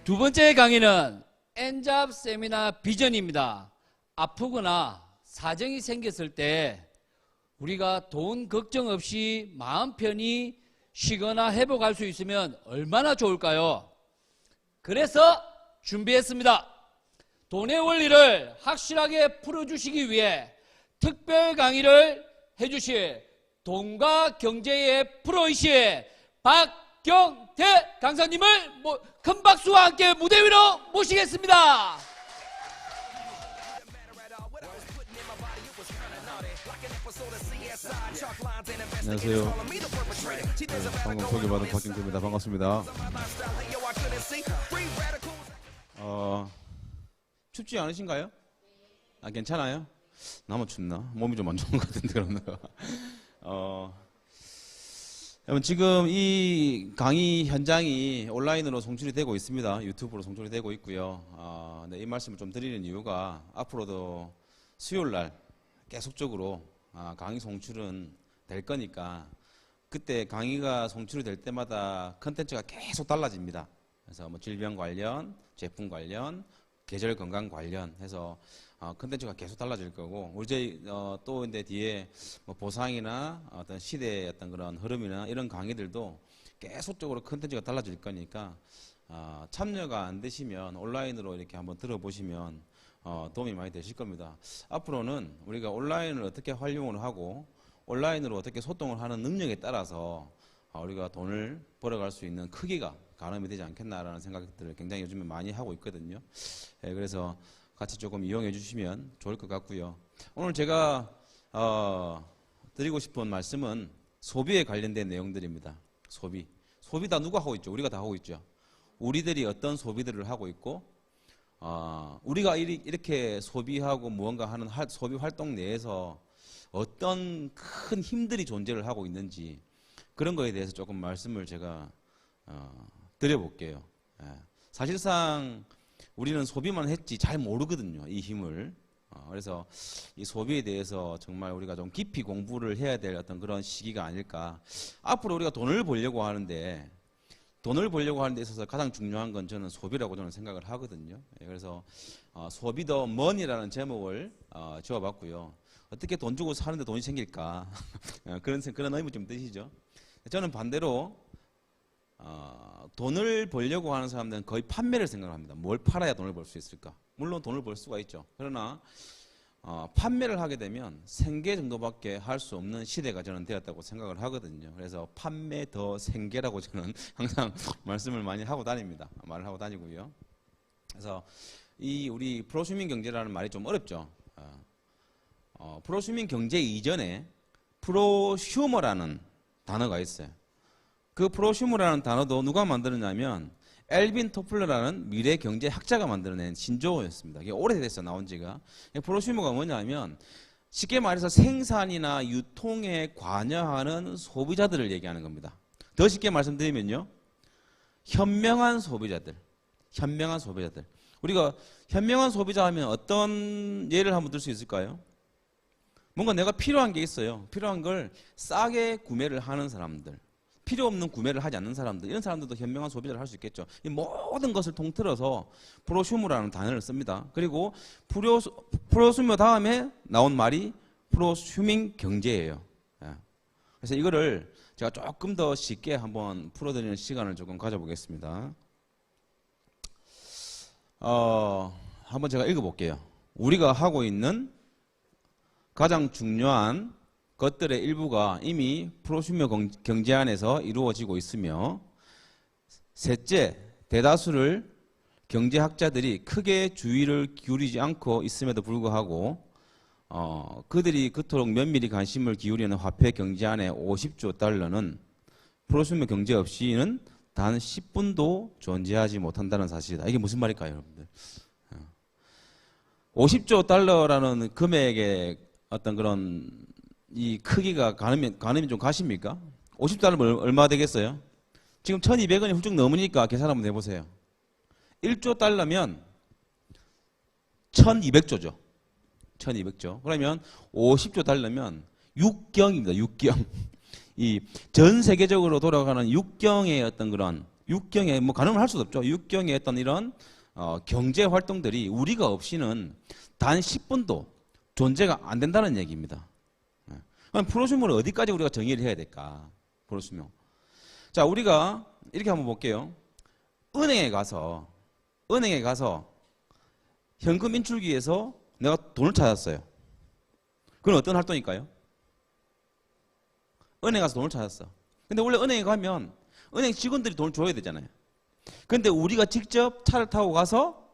두 번째 강의는 엔잡 세미나 비전입니다. 아프거나 사정이 생겼을 때 우리가 돈 걱정 없이 마음 편히 쉬거나 회복할 수 있으면 얼마나 좋을까요? 그래서 준비했습니다. 돈의 원리를 확실하게 풀어주시기 위해 특별 강의를 해주실 돈과 경제의 프로이신 박경태 강사님을 큰 박수와 함께 무대 위로 모시겠습니다. 안녕하세요. 방금 소개받은 박경태입니다. 반갑습니다. 춥지 않으신가요? 아, 괜찮아요? 나만 춥나? 몸이 좀 안 좋은 것 같은데 그러면. 여러분 지금 이 강의 현장이 온라인으로 송출이 되고 있습니다. 유튜브로 송출이 되고 있고요. 네, 이 말씀을 좀 드리는 이유가 앞으로도 수요일날 계속적으로 강의 송출은 될 거니까 그때 강의가 송출이 될 때마다 컨텐츠가 계속 달라집니다. 그래서 뭐 질병 관련, 제품 관련, 계절 건강 관련 해서 컨텐츠가 계속 달라질 거고, 우리 저희 또 이제 뒤에 뭐 보상이나 어떤 시대의 어떤 그런 흐름이나 이런 강의들도 계속적으로 컨텐츠가 달라질 거니까 참여가 안 되시면 온라인으로 이렇게 한번 들어보시면 도움이 많이 되실 겁니다. 앞으로는 우리가 온라인을 어떻게 활용을 하고 온라인으로 어떻게 소통을 하는 능력에 따라서 우리가 돈을 벌어갈 수 있는 크기가 가늠이 되지 않겠나라는 생각들을 굉장히 요즘에 많이 하고 있거든요. 그래서 같이 조금 이용해 주시면 좋을 것 같고요. 오늘 제가 드리고 싶은 말씀은 소비에 관련된 내용들입니다. 소비 다 누가 하고 있죠? 우리가 다 하고 있죠. 우리들이 어떤 소비들을 하고 있고 우리가 이렇게 소비하고 무언가 하는 소비 활동 내에서 어떤 큰 힘들이 존재를 하고 있는지 그런 거에 대해서 조금 말씀을 제가 드려볼게요. 사실상 우리는 소비만 했지 잘 모르거든요, 이 힘을. 그래서 이 소비에 대해서 정말 우리가 좀 깊이 공부를 해야 될 어떤 그런 시기가 아닐까. 앞으로 우리가 돈을 벌려고 하는데 데 있어서 가장 중요한 건 저는 소비라고 저는 생각을 하거든요. 그래서 소비 더 머니라는 제목을 지어봤고요. 어떻게 돈 주고 사는데 돈이 생길까 그런 의미 좀 드시죠. 저는 반대로 돈을 벌려고 하는 사람들은 거의 판매를 생각합니다. 뭘 팔아야 돈을 벌 수 있을까? 물론 돈을 벌 수가 있죠. 그러나 판매를 하게 되면 생계 정도밖에 할 수 없는 시대가 저는 되었다고 생각을 하거든요. 그래서 판매 더 생계라고 저는 항상 말씀을 많이 하고 다닙니다. 말을 하고 다니고요. 그래서 이 우리 프로슈밍 경제라는 말이 좀 어렵죠. 프로슈밍 경제 이전에 프로슈머라는 단어가 있어요. 그 프로슈머라는 단어도 누가 만들었냐면 엘빈 토플러라는 미래 경제학자가 만들어낸 신조어였습니다. 이게 오래됐어요, 나온 지가. 프로슈머가 뭐냐면 쉽게 말해서 생산이나 유통에 관여하는 소비자들을 얘기하는 겁니다. 더 쉽게 말씀드리면요, 현명한 소비자들. 우리가 현명한 소비자 하면 어떤 예를 한번 들 수 있을까요? 뭔가 내가 필요한 게 있어요. 필요한 걸 싸게 구매를 하는 사람들, 필요 없는 구매를 하지 않는 사람들, 이런 사람들도 현명한 소비자를 할 수 있겠죠. 이 모든 것을 통틀어서 프로슈머라는 단어를 씁니다. 그리고 프로슈머 다음에 나온 말이 프로슈밍 경제예요. 그래서 이거를 제가 조금 더 쉽게 한번 풀어드리는 시간을 조금 가져보겠습니다. 한번 제가 읽어볼게요. 우리가 하고 있는 가장 중요한 것들의 일부가 이미 프로슈머 경제 안에서 이루어지고 있으며, 셋째, 대다수를 경제학자들이 크게 주의를 기울이지 않고 있음에도 불구하고 그들이 그토록 면밀히 관심을 기울이는 화폐 경제 안에 50조 달러는 프로슈머 경제 없이는 단 10분도 존재하지 못한다는 사실이다. 이게 무슨 말일까요, 여러분들? 50조 달러라는 금액의 어떤 그런 이 크기가 가늠이 좀 가십니까? 50달러면 얼마 되겠어요? 지금 1200원이 훌쩍 넘으니까 계산 한번 해보세요. 1조 달러면 1200조죠. 1200조. 그러면 50조 달러면 6경입니다. 6경. 이 전 세계적으로 돌아가는 6경의 어떤 그런 육경에 뭐 가늠을 할 수도 없죠. 육경의 어떤 이런 경제 활동들이 우리가 없이는 단 10분도 존재가 안 된다는 얘기입니다. 예. 그럼 프로슈머를 어디까지 우리가 정의를 해야 될까? 프로슈머. 자, 우리가 이렇게 한번 볼게요. 은행에 가서 현금 인출기에서 내가 돈을 찾았어요. 그건 어떤 활동일까요? 은행 가서 돈을 찾았어. 근데 원래 은행에 가면 은행 직원들이 돈을 줘야 되잖아요. 근데 우리가 직접 차를 타고 가서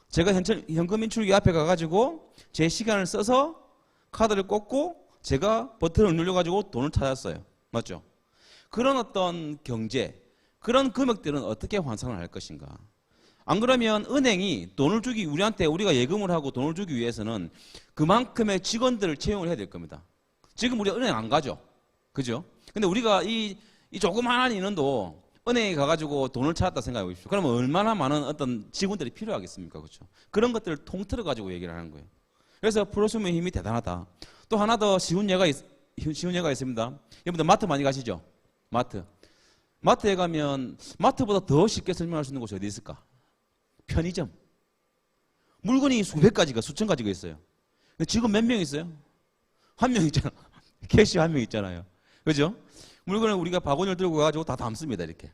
제가 현금 인출기 앞에 가가지고 제 시간을 써서 카드를 꽂고 제가 버튼을 눌러가지고 돈을 찾았어요. 맞죠? 그런 어떤 경제, 그런 금액들은 어떻게 환산을 할 것인가? 안 그러면 은행이 돈을 주기, 우리한테 우리가 예금을 하고 돈을 주기 위해서는 그만큼의 직원들을 채용을 해야 될 겁니다. 지금 우리가 은행 안 가죠? 그죠? 근데 우리가 이 조그마한 인원도 은행에 가가지고 돈을 찾았다 생각해 보십시오. 그러면 얼마나 많은 어떤 직원들이 필요하겠습니까? 그렇죠? 그런 것들을 통틀어가지고 얘기를 하는 거예요. 그래서 프로슈머의 힘이 대단하다. 또 하나 더 쉬운 예가 있습니다. 여러분들 마트 많이 가시죠? 마트에 가면 마트보다 더 쉽게 설명할 수 있는 곳이 어디 있을까? 편의점. 물건이 수백 가지가, 수천 가지가 있어요. 근데 지금 몇 명 있어요? 한 명 있잖아. 캐시어 한 명 있잖아요. 그죠? 물건을 우리가 바구니를 들고 가가지고 다 담습니다, 이렇게.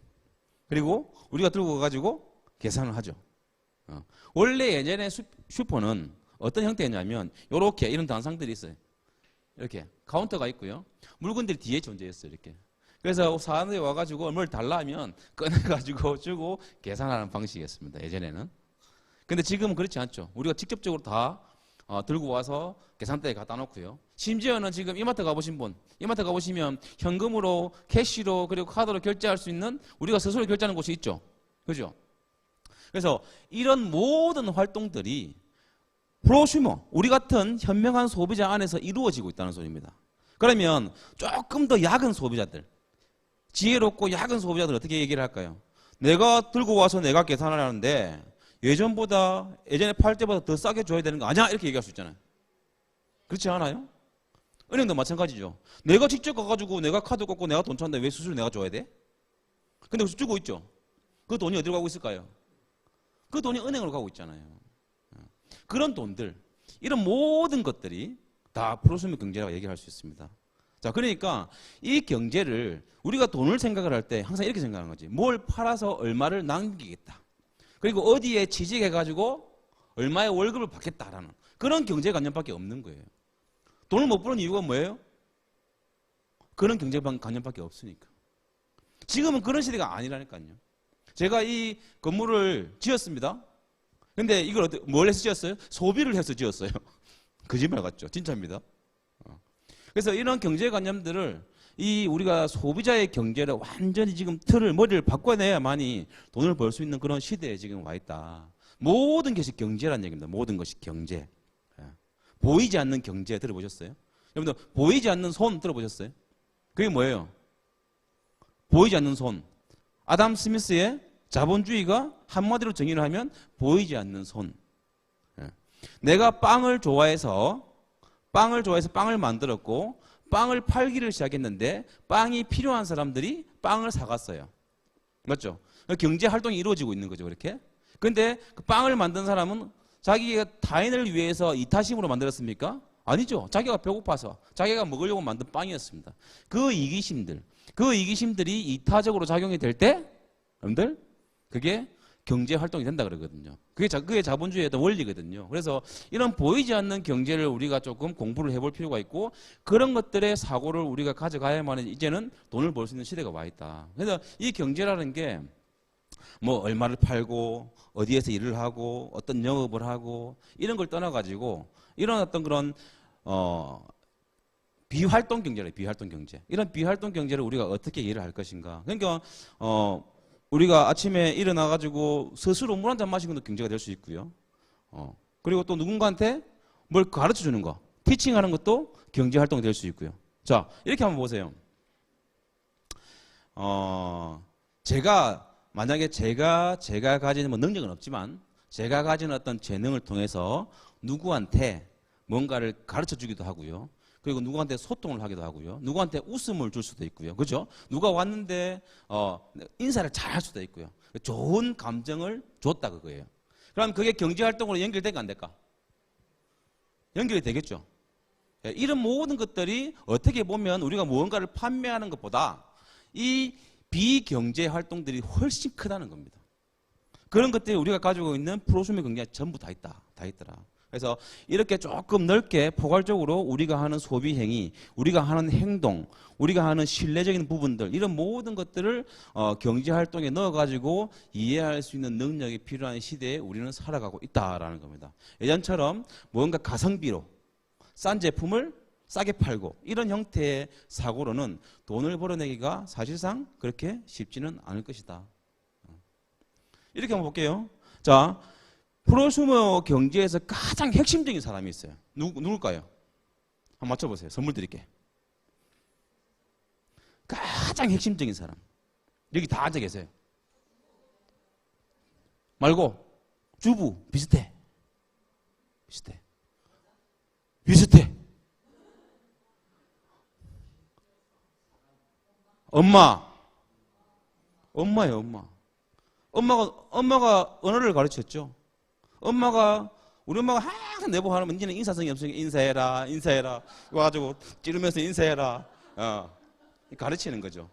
그리고 우리가 들고 가가지고 계산을 하죠. 원래 예전에 슈퍼는 어떤 형태였냐면, 요렇게 이런 단상들이 있어요. 이렇게. 카운터가 있고요. 물건들이 뒤에 존재했어요, 이렇게. 그래서 사람들이 와가지고 뭘 달라 하면 꺼내가지고 주고 계산하는 방식이었습니다, 예전에는. 근데 지금은 그렇지 않죠. 우리가 직접적으로 다 들고 와서 계산대에 갖다 놓고요. 심지어는 지금 이마트 가보시면 현금으로, 캐시로, 그리고 카드로 결제할 수 있는 우리가 스스로 결제하는 곳이 있죠. 그죠? 그래서 이런 모든 활동들이 프로슈머, 우리 같은 현명한 소비자 안에서 이루어지고 있다는 소리입니다. 그러면 조금 더 약은 소비자들, 지혜롭고 약은 소비자들 어떻게 얘기를 할까요? 내가 들고 와서 내가 계산을 하는데 예전에 팔 때보다 더 싸게 줘야 되는 거 아니야? 이렇게 얘기할 수 있잖아요. 그렇지 않아요? 은행도 마찬가지죠. 내가 직접 가가지고 내가 카드 꽂고 내가 돈 찾는데 왜 수수료 내가 줘야 돼? 근데 주고 있죠. 그 돈이 어디로 가고 있을까요? 그 돈이 은행으로 가고 있잖아요. 그런 돈들, 이런 모든 것들이 다 프로슈머 경제라고 얘기할 수 있습니다. 자, 그러니까 이 경제를 우리가 돈을 생각을 할 때 항상 이렇게 생각하는 거지. 뭘 팔아서 얼마를 남기겠다. 그리고 어디에 취직해가지고 얼마의 월급을 받겠다라는 그런 경제관념밖에 없는 거예요. 돈을 못 버는 이유가 뭐예요? 그런 경제관념밖에 없으니까. 지금은 그런 시대가 아니라니까요. 제가 이 건물을 지었습니다. 근데 이걸 뭘 해서 지었어요? 소비를 해서 지었어요. 거짓말 같죠? 진짜입니다. 그래서 이런 경제관념들을 우리가 소비자의 경제를 완전히 지금 머리를 바꿔내야만이 돈을 벌 수 있는 그런 시대에 지금 와 있다. 모든 것이 경제라는 얘기입니다. 모든 것이 경제. 보이지 않는 경제 들어보셨어요? 여러분들 보이지 않는 손 들어보셨어요? 그게 뭐예요? 보이지 않는 손. 아담 스미스의 자본주의가 한마디로 정의를 하면 보이지 않는 손. 내가 빵을 좋아해서 빵을 만들었고 빵을 팔기를 시작했는데 빵이 필요한 사람들이 빵을 사갔어요. 맞죠? 경제 활동이 이루어지고 있는 거죠, 그렇게. 근데 그 빵을 만든 사람은 자기가 타인을 위해서 이타심으로 만들었습니까? 아니죠. 자기가 배고파서 자기가 먹으려고 만든 빵이었습니다. 그 이기심들이 이타적으로 작용이 될 때, 여러분들, 그게 경제 활동이 된다 그러거든요. 그게 자본주의의 어떤 원리거든요. 그래서 이런 보이지 않는 경제를 우리가 조금 공부를 해볼 필요가 있고 그런 것들의 사고를 우리가 가져가야만 이제는 돈을 벌 수 있는 시대가 와 있다. 그래서 이 경제라는 게 뭐 얼마를 팔고 어디에서 일을 하고 어떤 영업을 하고 이런 걸 떠나가지고 이런 어떤 그런 비활동 경제래. 비활동 경제. 이런 비활동 경제를 우리가 어떻게 이해를 할 것인가. 그러니까 우리가 아침에 일어나가지고 스스로 물 한 잔 마시는 것도 경제가 될 수 있고요. 그리고 또 누군가한테 뭘 가르쳐 주는 거, 티칭하는 것도 경제 활동이 될 수 있고요. 자, 이렇게 한번 보세요. 만약에 제가 가지는 뭐 능력은 없지만 제가 가진 어떤 재능을 통해서 누구한테 뭔가를 가르쳐 주기도 하고요. 그리고 누구한테 소통을 하기도 하고요. 누구한테 웃음을 줄 수도 있고요. 그죠? 누가 왔는데 인사를 잘 할 수도 있고요. 좋은 감정을 줬다 그거예요. 그럼 그게 경제활동으로 연결될까 안 될까? 연결이 되겠죠. 이런 모든 것들이 어떻게 보면 우리가 무언가를 판매하는 것보다 이 비경제 활동들이 훨씬 크다는 겁니다. 그런 것들이 우리가 가지고 있는 프로수머 경제에 전부 다 있다. 다 있더라. 그래서 이렇게 조금 넓게 포괄적으로 우리가 하는 소비 행위, 우리가 하는 행동, 우리가 하는 신뢰적인 부분들 이런 모든 것들을 경제 활동에 넣어가지고 이해할 수 있는 능력이 필요한 시대에 우리는 살아가고 있다라는 겁니다. 예전처럼 뭔가 가성비로 싼 제품을 싸게 팔고 이런 형태의 사고로는 돈을 벌어내기가 사실상 그렇게 쉽지는 않을 것이다. 이렇게 한번 볼게요. 자, 프로슈머 경제에서 가장 핵심적인 사람이 있어요. 누굴까요? 한번 맞춰보세요. 선물 드릴게. 가장 핵심적인 사람. 여기 다 앉아 계세요. 말고 주부 비슷해. 비슷해. 비슷해. 엄마예요, 엄마. 엄마가 언어를 가르쳤죠. 우리 엄마가 항상 내보하면 니는 인사성이 없으니까 인사해라. 와가지고 찌르면서 인사해라. 가르치는 거죠.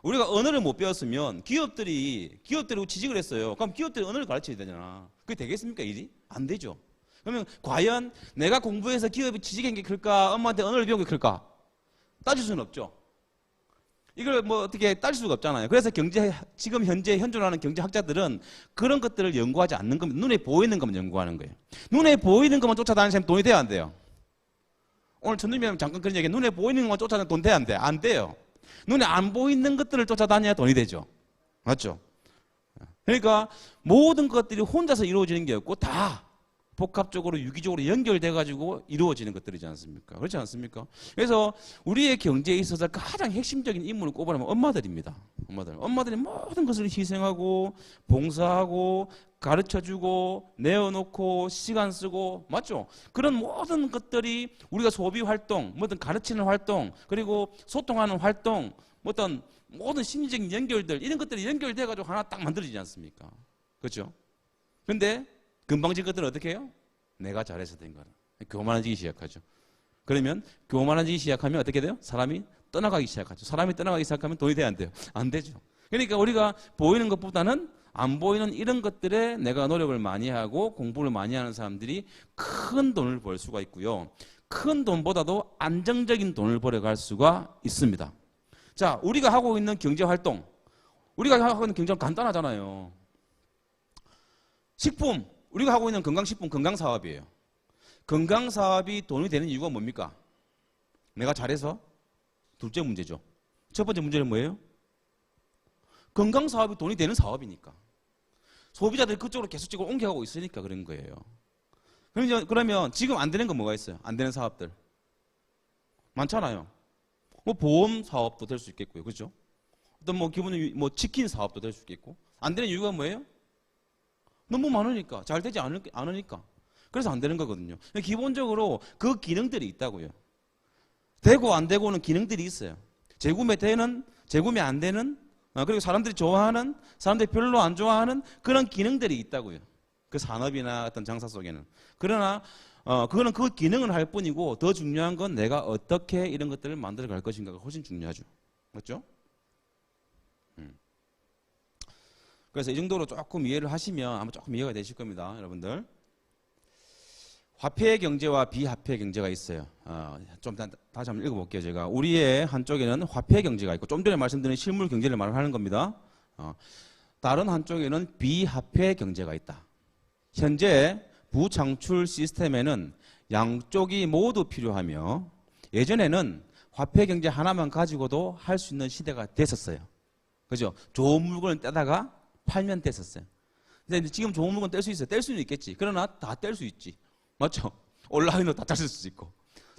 우리가 언어를 못 배웠으면 기업들이 취직을 했어요. 그럼 기업들이 언어를 가르쳐야 되잖아. 그게 되겠습니까, 일이? 안 되죠. 그러면 과연 내가 공부해서 기업이 취직한 게 클까? 엄마한테 언어를 배운 게 클까? 따질 수는 없죠. 이걸 뭐 어떻게 따질 수가 없잖아요. 그래서 지금 현재 현존하는 경제학자들은 그런 것들을 연구하지 않는 겁니다. 눈에 보이는 것만 연구하는 거예요. 눈에 보이는 것만 쫓아다니는 사람 돈이 돼야 안 돼요? 오늘 천주님이 잠깐 그런 얘기, 눈에 보이는 것만 쫓아다니면 돈 돼야 안 돼? 안 돼요. 눈에 안 보이는 것들을 쫓아다녀야 돈이 되죠. 맞죠? 그러니까 모든 것들이 혼자서 이루어지는 게 없고 다 복합적으로 유기적으로 연결돼가지고 이루어지는 것들이지 않습니까? 그렇지 않습니까? 그래서 우리의 경제에 있어서 가장 핵심적인 인물을 꼽으라면 엄마들입니다. 엄마들이 모든 것을 희생하고 봉사하고 가르쳐주고 내어놓고 시간 쓰고 맞죠? 그런 모든 것들이 우리가 소비 활동, 뭐든 가르치는 활동, 그리고 소통하는 활동, 어떤 모든 심리적인 연결들 이런 것들이 연결돼가지고 하나 딱 만들어지지 않습니까? 그렇죠? 근데 금방진 것들은 어떻게 해요? 내가 잘해서 된 거라. 교만해지기 시작하죠. 그러면 교만해지기 시작하면 어떻게 돼요? 사람이 떠나가기 시작하죠. 사람이 떠나가기 시작하면 돈이 돼야 안 돼요? 안 되죠. 그러니까 우리가 보이는 것보다는 안 보이는 이런 것들에 내가 노력을 많이 하고 공부를 많이 하는 사람들이 큰 돈을 벌 수가 있고요. 큰 돈보다도 안정적인 돈을 벌어갈 수가 있습니다. 자, 우리가 하고 있는 경제활동, 우리가 하고 있는 경제는 간단하잖아요. 식품, 우리가 하고 있는 건강식품, 건강사업이에요. 건강사업이 돈이 되는 이유가 뭡니까? 내가 잘해서? 둘째 문제죠. 첫 번째 문제는 뭐예요? 건강사업이 돈이 되는 사업이니까. 소비자들이 그쪽으로 계속적으로 옮겨가고 있으니까 그런 거예요. 그러면 지금 안 되는 건 뭐가 있어요? 안 되는 사업들. 많잖아요. 뭐 보험 사업도 될 수 있겠고요. 그렇죠? 어떤 뭐 기본적인 뭐 치킨 사업도 될 수 있겠고. 안 되는 이유가 뭐예요? 너무 많으니까. 잘 되지 않으니까. 그래서 안 되는 거거든요. 기본적으로 그 기능들이 있다고요. 되고 안 되고는 기능들이 있어요. 재구매 되는, 재구매 안 되는, 그리고 사람들이 좋아하는, 사람들이 별로 안 좋아하는 그런 기능들이 있다고요. 그 산업이나 어떤 장사 속에는. 그러나 그거는 그 기능을 할 뿐이고 더 중요한 건 내가 어떻게 이런 것들을 만들어 갈 것인가가 훨씬 중요하죠. 맞죠? 그래서 이 정도로 조금 이해를 하시면 아마 조금 이해가 되실 겁니다, 여러분들. 화폐 경제와 비화폐 경제가 있어요. 좀 다시 한번 읽어볼게요, 제가. 우리의 한쪽에는 화폐 경제가 있고, 좀 전에 말씀드린 실물 경제를 말하는 겁니다. 다른 한쪽에는 비화폐 경제가 있다. 현재 부창출 시스템에는 양쪽이 모두 필요하며, 예전에는 화폐 경제 하나만 가지고도 할 수 있는 시대가 됐었어요. 그죠? 좋은 물건을 떼다가 팔면 됐었어요. 근데 지금 좋은 물건 뗄 수 있어요. 뗄 수는 있겠지. 그러나 다 뗄 수 있지. 맞죠? 온라인으로 다 뗄 수 있고.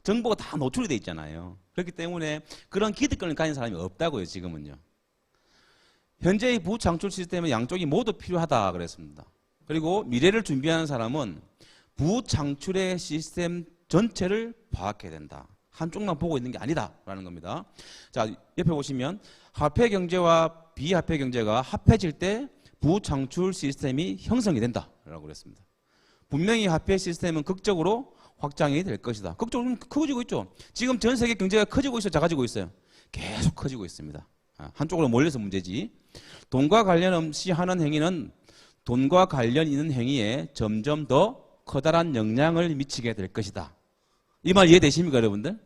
정보가 다 노출이 돼 있잖아요. 그렇기 때문에 그런 기득권을 가진 사람이 없다고요, 지금은요. 현재의 부창출 시스템은 양쪽이 모두 필요하다 그랬습니다. 그리고 미래를 준비하는 사람은 부창출의 시스템 전체를 파악해야 된다. 한쪽만 보고 있는 게 아니다라는 겁니다. 자, 옆에 보시면 화폐 경제와 비화폐 경제가 합해질 때 부창출 시스템이 형성이 된다라고 그랬습니다. 분명히 화폐 시스템은 극적으로 확장이 될 것이다. 극적으로 커지고 있죠. 지금 전 세계 경제가 커지고 있어요, 작아지고 있어요? 계속 커지고 있습니다. 한쪽으로 몰려서 문제지. 돈과 관련 없이 하는 행위는 돈과 관련 있는 행위에 점점 더 커다란 영향을 미치게 될 것이다. 이 말 이해되십니까, 여러분들?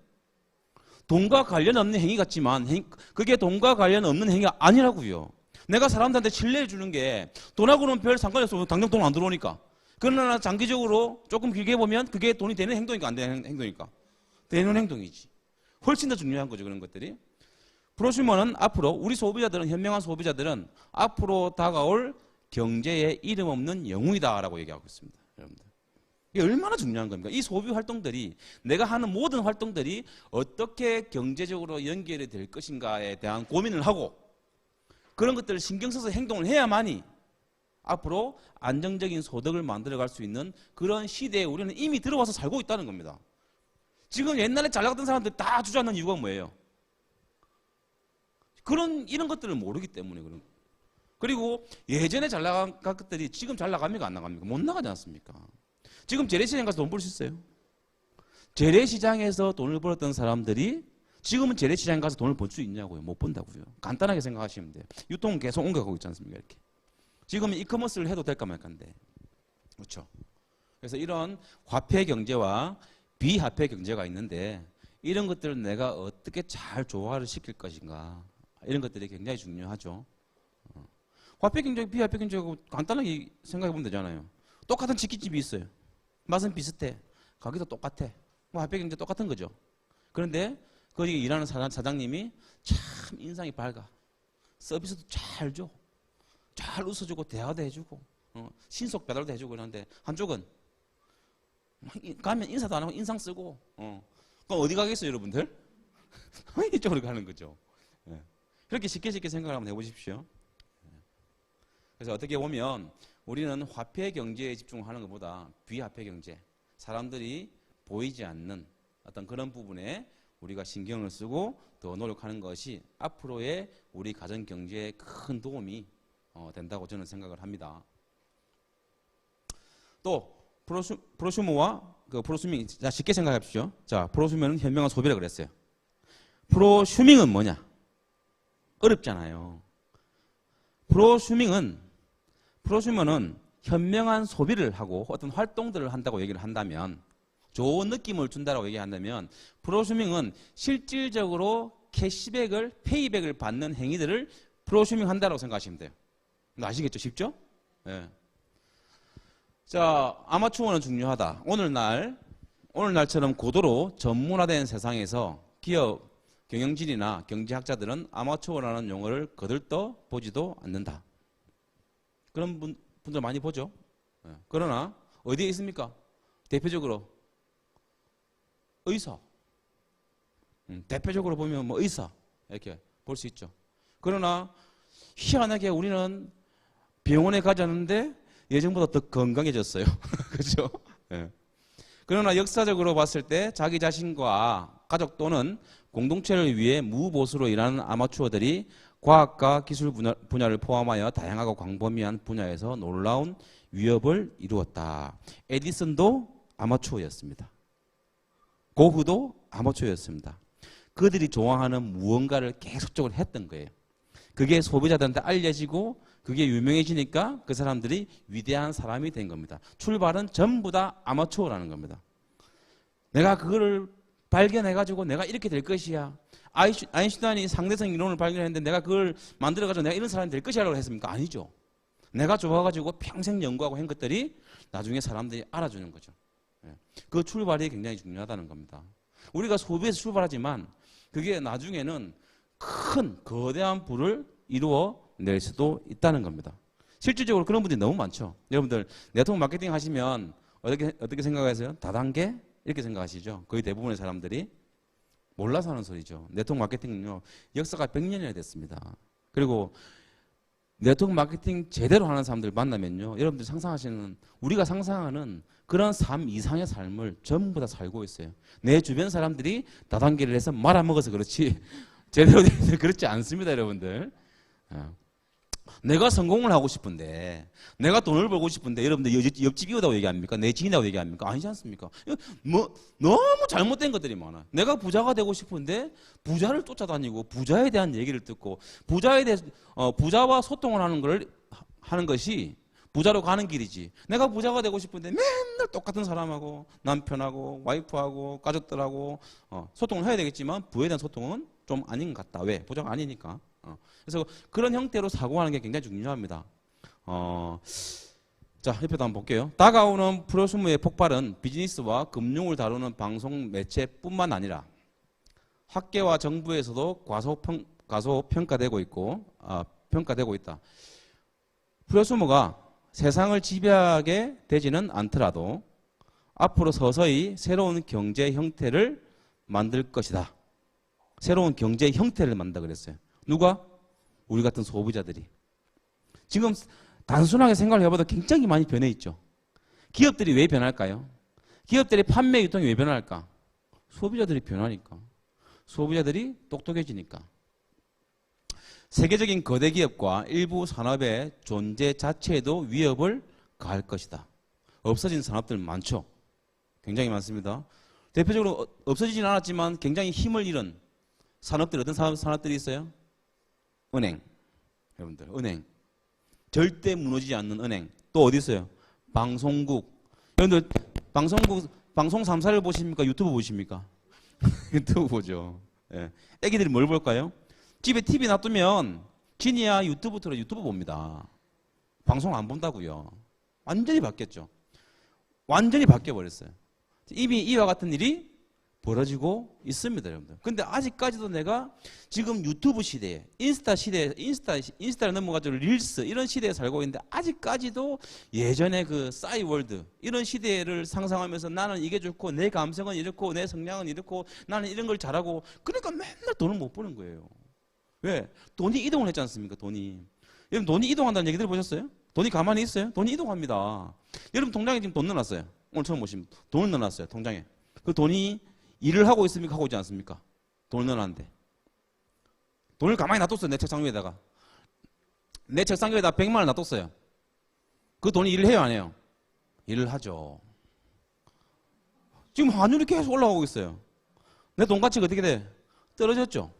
돈과 관련 없는 행위 같지만 그게 돈과 관련 없는 행위가 아니라고요. 내가 사람들한테 신뢰해 주는 게 돈하고는 별 상관이 없어. 당장 돈 안 들어오니까. 그러나 장기적으로 조금 길게 보면 그게 돈이 되는 행동이니까 안 되는 행동이니까. 되는 행동이지. 훨씬 더 중요한 거죠, 그런 것들이. 프로슈머는 앞으로 우리 소비자들은, 현명한 소비자들은 앞으로 다가올 경제의 이름 없는 영웅이다라고 얘기하고 있습니다. 여러분들. 이게 얼마나 중요한 겁니까? 이 소비 활동들이, 내가 하는 모든 활동들이 어떻게 경제적으로 연결이 될 것인가에 대한 고민을 하고 그런 것들을 신경 써서 행동을 해야만이 앞으로 안정적인 소득을 만들어갈 수 있는 그런 시대에 우리는 이미 들어와서 살고 있다는 겁니다. 지금 옛날에 잘 나갔던 사람들 다 주저앉는 이유가 뭐예요? 이런 것들을 모르기 때문에 그런. 그리고 예전에 잘 나간 것들이 지금 잘 나갑니까? 안 나갑니까? 못 나가지 않습니까? 지금 재래시장 가서 돈 벌 수 있어요? 재래시장에서 돈을 벌었던 사람들이 지금은 재래시장 가서 돈을 벌 수 있냐고요? 못 번다고요. 간단하게 생각하시면 돼요. 유통은 계속 옮겨가고 있지 않습니까? 이렇게. 지금 이커머스를 해도 될까 말까인데. 그렇죠? 그래서 이런 화폐 경제와 비화폐 경제가 있는데 이런 것들을 내가 어떻게 잘 조화를 시킬 것인가. 이런 것들이 굉장히 중요하죠. 화폐 경제, 비화폐 경제하고 간단하게 생각해 보면 되잖아요. 똑같은 치킨집이 있어요. 맛은 비슷해. 가격도 똑같아. 뭐 화폐 경제 똑같은 거죠. 그런데 거기 일하는 사장님이 참 인상이 밝아. 서비스도 잘 줘. 잘 웃어주고 대화도 해주고 신속 배달도 해주고 그러는데 한쪽은 가면 인사도 안 하고 인상 쓰고 그럼 어디 가겠어요, 여러분들? 이쪽으로 가는 거죠. 그렇게 쉽게 생각을 한번 해보십시오. 그래서 어떻게 보면 우리는 화폐 경제에 집중하는 것보다 비화폐 경제, 사람들이 보이지 않는 어떤 그런 부분에 우리가 신경을 쓰고 더 노력하는 것이 앞으로의 우리 가정 경제에 큰 도움이 된다고 저는 생각을 합니다. 또 프로슈머와 그 프로슈밍, 자, 쉽게 생각하십시오. 자, 프로슈머는 현명한 소비라 그랬어요. 프로슈밍은 뭐냐? 어렵잖아요. 프로슈머는 현명한 소비를 하고 어떤 활동들을 한다고 얘기를 한다면, 좋은 느낌을 준다고 얘기한다면, 프로슈밍은 실질적으로 캐시백을, 페이백을 받는 행위들을 프로슈밍 한다고 생각하시면 돼요. 아시겠죠? 쉽죠? 네. 자, 아마추어는 중요하다. 오늘날처럼 고도로 전문화된 세상에서 기업 경영진이나 경제학자들은 아마추어라는 용어를 거들떠 보지도 않는다. 그런 분들 많이 보죠. 네. 그러나 어디에 있습니까? 대표적으로 의사. 대표적으로 보면 뭐 의사 이렇게 볼 수 있죠. 그러나 희한하게 우리는 병원에 가지 않는데 예전보다 더 건강해졌어요. 그렇죠? 네. 그러나 역사적으로 봤을 때 자기 자신과 가족 또는 공동체를 위해 무보수로 일하는 아마추어들이 과학과 기술 분야를 포함하여 다양하고 광범위한 분야에서 놀라운 위협을 이루었다. 에디슨도 아마추어였습니다. 고흐도 아마추어였습니다. 그들이 좋아하는 무언가를 계속적으로 했던 거예요. 그게 소비자들한테 알려지고 그게 유명해지니까 그 사람들이 위대한 사람이 된 겁니다. 출발은 전부 다 아마추어라는 겁니다. 내가 그거를 발견해가지고 내가 이렇게 될 것이야. 아인슈타인이 상대성 이론을 발견했는데 내가 그걸 만들어가지고 내가 이런 사람이 될 것이라고 했습니까? 아니죠. 내가 좋아가지고 평생 연구하고 한 것들이 나중에 사람들이 알아주는 거죠. 그 출발이 굉장히 중요하다는 겁니다. 우리가 소비에서 출발하지만 그게 나중에는 큰 거대한 부를 이루어낼 수도 있다는 겁니다. 실질적으로 그런 분들이 너무 많죠. 여러분들 네트워크 마케팅 하시면 어떻게 생각하세요? 다단계? 이렇게 생각하시죠. 거의 대부분의 사람들이 몰라서 하는 소리죠. 네트워크 마케팅은요, 역사가 100년이나 됐습니다. 그리고 네트워크 마케팅 제대로 하는 사람들 만나면요, 여러분들 우리가 상상하는 그런 삶 이상의 삶을 전부 다 살고 있어요. 내 주변 사람들이 다단계를 해서 말아먹어서 그렇지 제대로 돼서 그렇지 않습니다, 여러분들. 내가 성공을 하고 싶은데, 내가 돈을 벌고 싶은데, 여러분들 옆집 이웃하고 얘기합니까? 내 지인하고 얘기합니까? 아니지 않습니까? 뭐 너무 잘못된 것들이 많아. 내가 부자가 되고 싶은데 부자를 쫓아다니고 부자에 대한 얘기를 듣고 부자에 대해서 부자와 소통을 하는 것이 부자로 가는 길이지. 내가 부자가 되고 싶은데 맨날 똑같은 사람하고 남편하고 와이프하고 가족들하고 소통을 해야 되겠지만 부에 대한 소통은 좀 아닌 것 같다. 왜? 부자가 아니니까. 그래서 그런 형태로 사고하는 게 굉장히 중요합니다. 자, 옆에도 한번 볼게요. 다가오는 프로수머의 폭발은 비즈니스와 금융을 다루는 방송 매체뿐만 아니라 학계와 정부에서도 과소평가되고 있다. 프로수머가 세상을 지배하게 되지는 않더라도 앞으로 서서히 새로운 경제 형태를 만들 것이다. 새로운 경제 형태를 만든다 그랬어요. 누가? 우리 같은 소비자들이. 지금 단순하게 생각을 해봐도 굉장히 많이 변해 있죠. 기업들이 왜 변할까요? 기업들의 판매 유통이 왜 변할까? 소비자들이 변하니까. 소비자들이 똑똑해지니까. 세계적인 거대 기업과 일부 산업의 존재 자체에도 위협을 가할 것이다. 없어진 산업들 많죠. 굉장히 많습니다. 대표적으로 없어지진 않았지만 굉장히 힘을 잃은 산업들이 어떤 산업들이 있어요? 은행. 여러분들, 은행. 절대 무너지지 않는 은행. 또 어디 있어요? 방송국. 여러분들, 방송 3사를 보십니까? 유튜브 보십니까? 유튜브 보죠. 예. 애기들이 뭘 볼까요? 집에 TV 놔두면 지니야 유튜브 틀어 유튜브 봅니다. 방송 안 본다고요. 완전히 바뀌었죠. 완전히 바뀌어버렸어요. 이미 이와 같은 일이 벌어지고 있습니다, 여러분들. 근데 아직까지도 내가 지금 유튜브 시대에, 인스타를 넘어가지고 릴스, 이런 시대에 살고 있는데, 아직까지도 예전에 그 싸이월드, 이런 시대를 상상하면서 나는 이게 좋고, 내 감성은 이렇고, 내 성향은 이렇고, 나는 이런 걸 잘하고, 그러니까 맨날 돈을 못 버는 거예요. 왜? 돈이 이동을 했지 않습니까, 돈이. 여러분, 돈이 이동한다는 얘기 들어보셨어요? 돈이 가만히 있어요? 돈이 이동합니다. 여러분, 통장에 지금 돈 넣어놨어요. 오늘 처음 보시면 돈을 넣어놨어요, 통장에. 그 돈이 일을 하고 있습니까? 하고 있지 않습니까? 돈을 넣어놨는데. 돈을 가만히 놔뒀어요. 내 책상 위에다가. 내 책상 위에다 100만 원 놔뒀어요. 그 돈이 일을 해요? 안 해요? 일을 하죠. 지금 환율이 계속 올라가고 있어요. 내 돈 가치가 어떻게 돼? 떨어졌죠.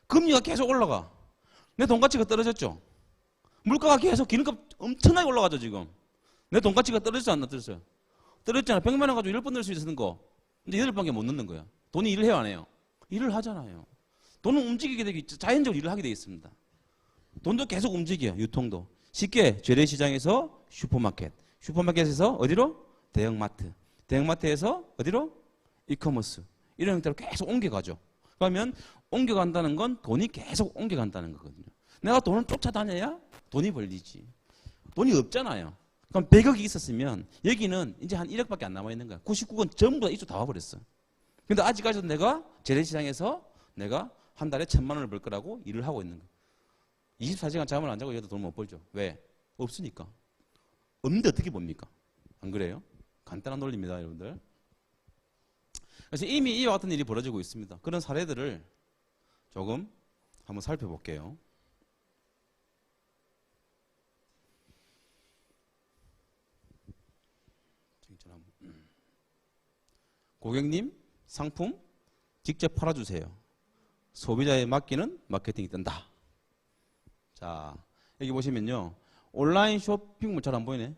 금리가 계속 올라가. 내 돈 가치가 떨어졌죠. 물가가 계속 기름값 엄청나게 올라가죠, 지금. 내 돈 가치가 떨어졌지 않나, 떨어졌어요? 떨어졌잖아. 100만 원 가지고 10번 넣을 수 있는 거. 이제 8번밖에 못 넣는 거야. 돈이 일을 해요, 안 해요? 일을 하잖아요. 돈은 움직이게 되기, 자연적으로 일을 하게 되어 있습니다. 돈도 계속 움직여요, 유통도. 쉽게 재래시장에서 슈퍼마켓, 슈퍼마켓에서 어디로? 대형마트, 대형마트에서 어디로? 이커머스. 이런 형태로 계속 옮겨가죠. 그러면 옮겨간다는 건 돈이 계속 옮겨간다는 거거든요. 내가 돈을 쫓아다녀야 돈이 벌리지. 돈이 없잖아요. 그럼 100억이 있었으면 여기는 이제 한 1억밖에 안 남아있는 거야. 99건 전부 다 이쪽 다 와버렸어. 근데 아직까지도 내가 재래시장에서 내가 한 달에 1,000만 원을 벌 거라고 일을 하고 있는 거야. 24시간 잠을 안 자고 이래도 돈 못 벌죠. 왜? 없으니까. 없는데 어떻게 봅니까? 안 그래요? 간단한 논리입니다, 여러분들. 그래서 이미 이와 같은 일이 벌어지고 있습니다. 그런 사례들을 조금 한번 살펴볼게요. 고객님, 상품 직접 팔아주세요. 소비자에 맡기는 마케팅이 뜬다. 자, 여기 보시면요. 온라인 쇼핑몰 잘 안 보이네.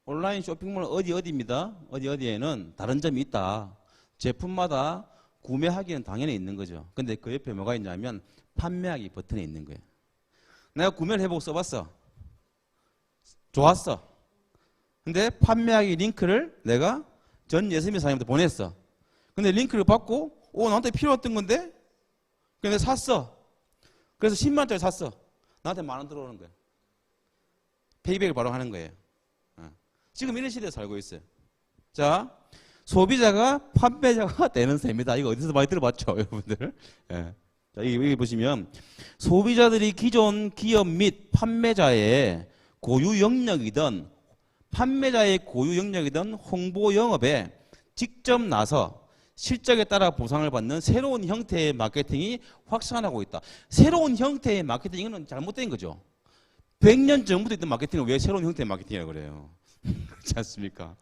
온라인 쇼핑몰 어디입니다. 어디에는 다른 점이 있다. 제품마다 구매하기는 당연히 있는 거죠. 근데 그 옆에 뭐가 있냐면 판매하기 버튼이 있는 거예요. 내가 구매를 해보고 써봤어. 좋았어. 근데 판매하기 링크를 내가 전 예스미 사장님한테 보냈어. 근데 링크를 받고 나한테 필요했던 건데 근데 샀어. 그래서 10만 원짜리 샀어. 나한테 10,000원 들어오는 거예요. 페이백을 바로 하는 거예요. 지금 이런 시대에 살고 있어요. 자, 소비자가 판매자가 되는 셈이다. 이거 어디서 많이 들어봤죠, 여러분들? 예. 자, 여기 보시면 소비자들이 기존 기업 및 판매자의 고유 영역이든 홍보 영업에 직접 나서 실적에 따라 보상을 받는 새로운 형태의 마케팅이 확산하고 있다. 새로운 형태의 마케팅은 잘못된 거죠. 100년 전부터 있던 마케팅은 왜 새로운 형태의 마케팅이라고 그래요? 그렇지 않습니까?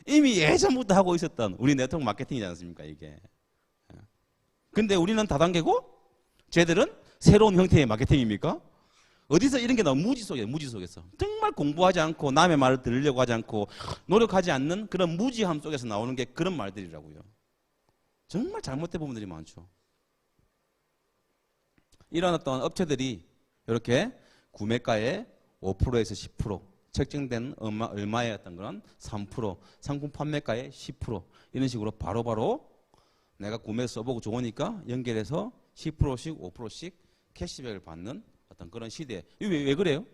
이미 예전부터 하고 있었던 우리 네트워크 마케팅이지 않습니까, 이게. 근데 우리는 다단계고 쟤들은 새로운 형태의 마케팅입니까? 어디서 이런 게 나와? 무지 속에서. 정말 공부하지 않고 남의 말을 들으려고 하지 않고 노력하지 않는 그런 무지함 속에서 나오는 게 그런 말들이라고요. 정말 잘못된 부분들이 많죠. 이런 어떤 업체들이 이렇게 구매가의 5%에서 10%, 책정된 얼마의 어떤 그런 3%, 상품 판매가의 10% 이런 식으로 바로바로 내가 구매 써보고 좋으니까 연결해서 10%씩 5%씩 캐시백을 받는 어떤 그런 시대. 왜 그래요?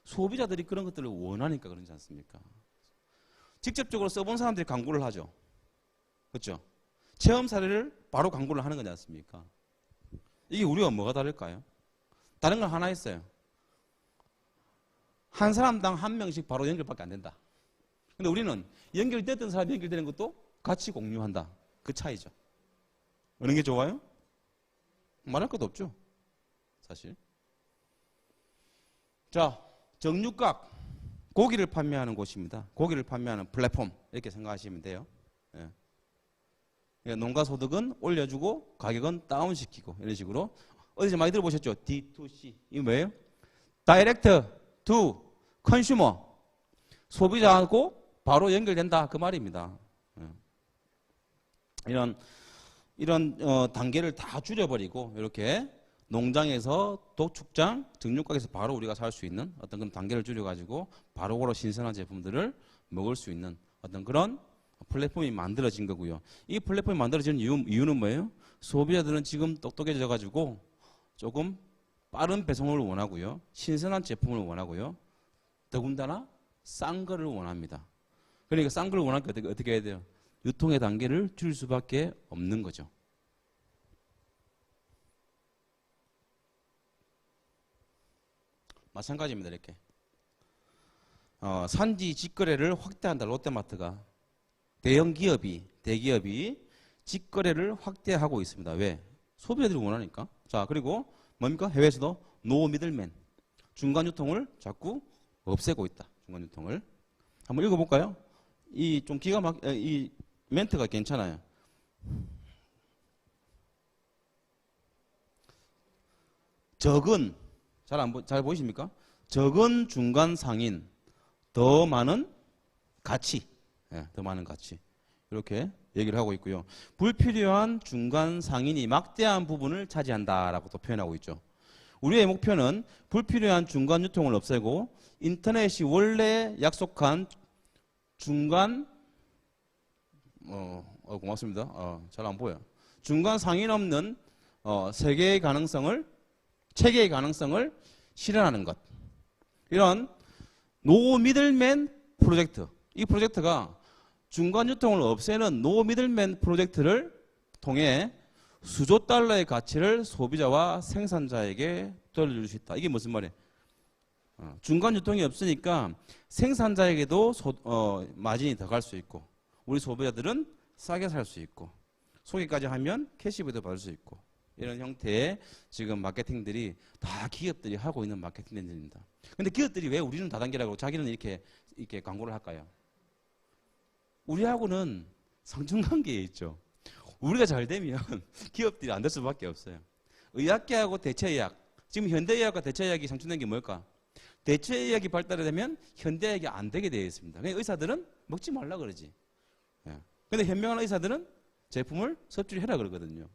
소비자들이 그런 것들을 원하니까 그러지 않습니까? 직접적으로 써본 사람들이 광고를 하죠. 그렇죠? 체험 사례를 바로 광고를 하는 거지 않습니까? 이게 우리와 뭐가 다를까요? 다른 건 하나 있어요. 한 사람당 한 명씩 바로 연결밖에 안 된다. 근데 우리는 연결됐던 사람이 연결되는 것도 같이 공유한다. 그 차이죠. 어느 게 좋아요? 말할 것도 없죠. 사실. 자, 정육각. 고기를 판매하는 곳입니다. 고기를 판매하는 플랫폼. 이렇게 생각하시면 돼요. 예. 농가 소득은 올려주고 가격은 다운시키고 이런 식으로. 어디서 많이 들어보셨죠? D2C. 이거 뭐예요? 다이렉트 투 컨슈머. 소비자하고 바로 연결된다. 그 말입니다. 이런 단계를 다 줄여버리고 이렇게 농장에서 도축장, 정육각에서 바로 우리가 살 수 있는 어떤 그런 단계를 줄여가지고 바로바로 신선한 제품들을 먹을 수 있는 어떤 그런 플랫폼이 만들어진 거고요. 이 플랫폼이 만들어진 이유는 뭐예요? 소비자들은 지금 똑똑해져가지고 조금 빠른 배송을 원하고요. 신선한 제품을 원하고요. 더군다나 싼 거를 원합니다. 그러니까 싼 걸 원하니까 어떻게 해야 돼요? 유통의 단계를 줄일 수밖에 없는 거죠. 마찬가지입니다. 이렇게 산지 직거래를 확대한다. 롯데마트가 대기업이 직거래를 확대하고 있습니다. 왜? 소비자들이 원하니까. 자, 그리고 뭡니까? 해외에서도 노 미들맨, 중간 유통을 자꾸 없애고 있다. 중간 유통을 한번 읽어볼까요? 이 좀 이 멘트가 괜찮아요. 적은 잘 보이십니까? 적은 중간 상인, 더 많은 가치, 더 많은 가치 이렇게 얘기를 하고 있고요. 불필요한 중간 상인이 막대한 부분을 차지한다라고 또 표현하고 있죠. 우리의 목표는 불필요한 중간 유통을 없애고 인터넷이 원래 약속한 중간 고맙습니다. 잘 안 보여. 중간 상인 없는 체계의 가능성을 실현하는 것. 이런 노 미들맨 프로젝트. 이 프로젝트가 중간 유통을 없애는 노 미들맨 프로젝트를 통해 수조 달러의 가치를 소비자와 생산자에게 돌려줄 수 있다. 이게 무슨 말이에요? 중간 유통이 없으니까 생산자에게도 마진이 더 갈 수 있고 우리 소비자들은 싸게 살 수 있고 소개까지 하면 캐시백도 받을 수 있고 이런 형태의 지금 마케팅들이 다 기업들이 하고 있는 마케팅들입니다. 근데 기업들이 왜 우리는 다단계라고 자기는 이렇게 광고를 할까요? 우리하고는 상충관계에 있죠. 우리가 잘 되면 기업들이 안 될 수밖에 없어요. 의학계하고 대체의학, 지금 현대의학과 대체의학이 상충된 게 뭘까? 대체의학이 발달이 되면 현대의학이 안 되게 되어 있습니다. 그러니까 의사들은 먹지 말라 그러지. 근데 현명한 의사들은 제품을 섭취해라 그러거든요.